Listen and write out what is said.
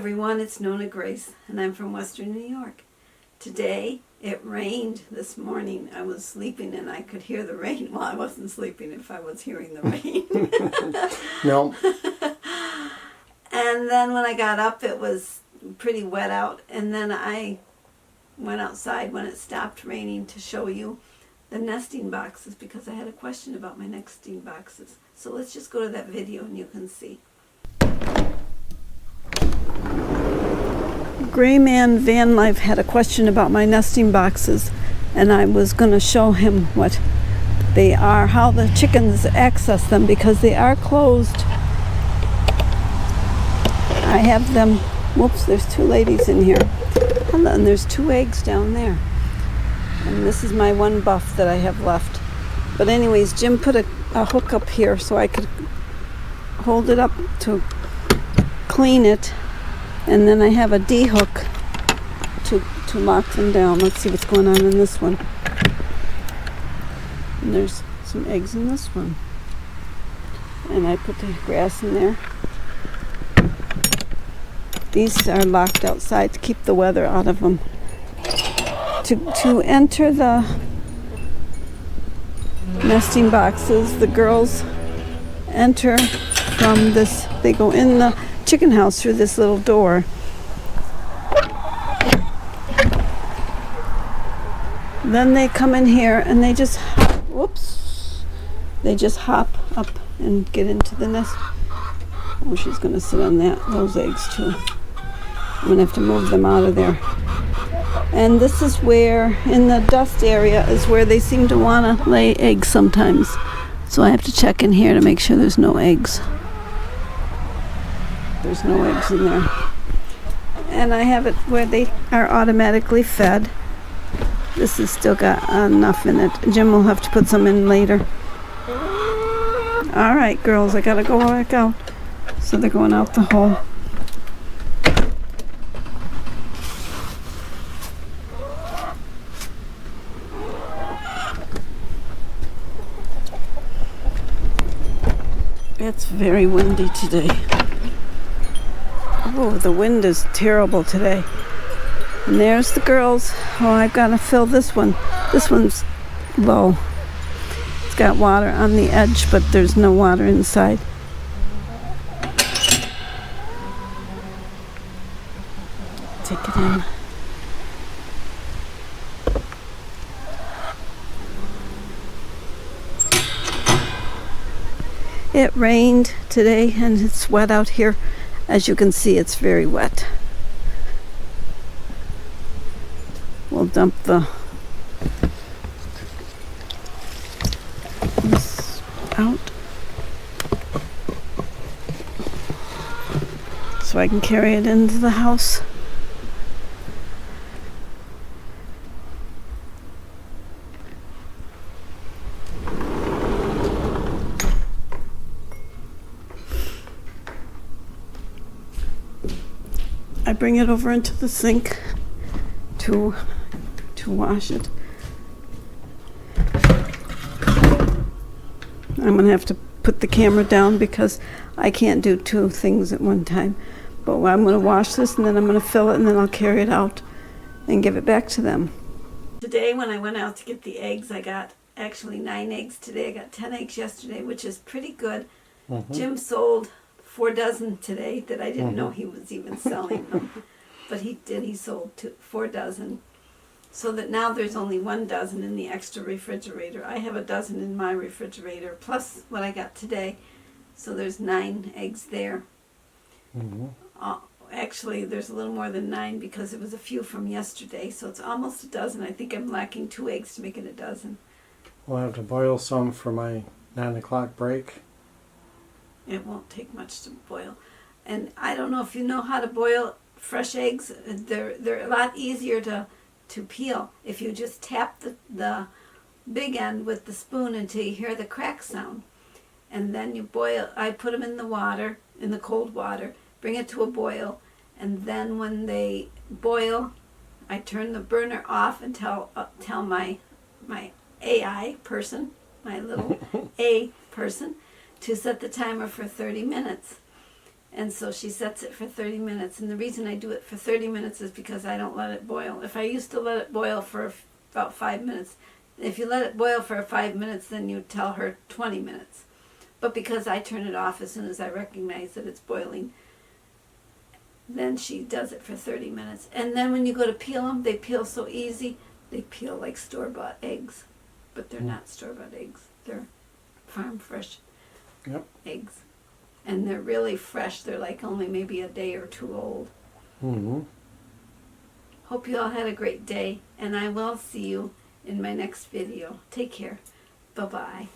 everyone, it's Nonna Grace, and I'm from Western New York. Today, it rained this morning. I was sleeping and I could hear the rain. Well, I wasn't sleeping if I was hearing the rain. No. And then when I got up, it was pretty wet out, and then I went outside when it stopped raining to show you the nesting boxes because I had a question about my nesting boxes. So let's just go to that video and you can see. Grayman Van Life had a question about my nesting boxes, and I was going to show him what they are, how the chickens access them, because they are closed. I have them, whoops, there's two ladies in here, and there's 2 eggs down there, and this is my one buff that I have left. But anyways, Jim put a hook up here so I could hold it up to clean it. And then I have a D hook to lock them down. Let's see what's going on in this one. And there's some eggs in this one. And I put the grass in there. These are locked outside to keep the weather out of them. To enter the nesting boxes, the girls enter from this, they go in the chicken house through this little door. Then they come in here and they just hop up and get into the nest. Oh, she's gonna sit on those eggs too. I'm gonna have to move them out of there. And this is where, in the dust area, is where they seem to want to lay eggs sometimes. So I have to check in here to make sure there's no eggs. There's no eggs in there. And I have it where they are automatically fed. This has still got enough in it. Jim will have to put some in later. All right, girls, I gotta go back out. So they're going out the hole. It's very windy today. Oh, the wind is terrible today. And there's the girls. Oh, I've got to fill this one. This one's low. It's got water on the edge, but there's no water inside. Take it in. It rained today and it's wet out here. As you can see, it's very wet. We'll dump this out so I can carry it into the house. I bring it over into the sink to wash it. I'm going to have to put the camera down because I can't do 2 things at one time. But I'm going to wash this and then I'm going to fill it and then I'll carry it out and give it back to them. Today when I went out to get the eggs, I got actually 9 eggs today. I got 10 eggs yesterday, which is pretty good. Mm-hmm. Jim sold 4 dozen today that I didn't know he was even selling them. But he did. He sold 4 dozen. So that now there's only 1 dozen in the extra refrigerator. I have 1 dozen in my refrigerator, plus what I got today. So there's 9 eggs there. Mm-hmm. Actually, there's a little more than 9 because there was a few from yesterday. So it's almost 1 dozen. I think I'm lacking 2 eggs to make it 1 dozen. We'll have to boil some for my 9 o'clock break. It won't take much to boil. And I don't know if you know how to boil fresh eggs. They're a lot easier to peel if you just tap the big end with the spoon until you hear the crack sound. And then you boil. I put them in the water, in the cold water, bring it to a boil, and then when they boil, I turn the burner off and tell my AI person, my little A person, to set the timer for 30 minutes. And so she sets it for 30 minutes. And the reason I do it for 30 minutes is because I don't let it boil. If I used to let it boil for about 5 minutes, if you let it boil for 5 minutes, then you tell her 20 minutes. But because I turn it off as soon as I recognize that it's boiling, then she does it for 30 minutes. And then when you go to peel them, they peel so easy. They peel like store-bought eggs. But they're not store-bought eggs. They're farm fresh eggs. And they're really fresh. They're like only maybe a day or two old. Mm-hmm. Hope you all had a great day. And I will see you in my next video. Take care. Bye-bye.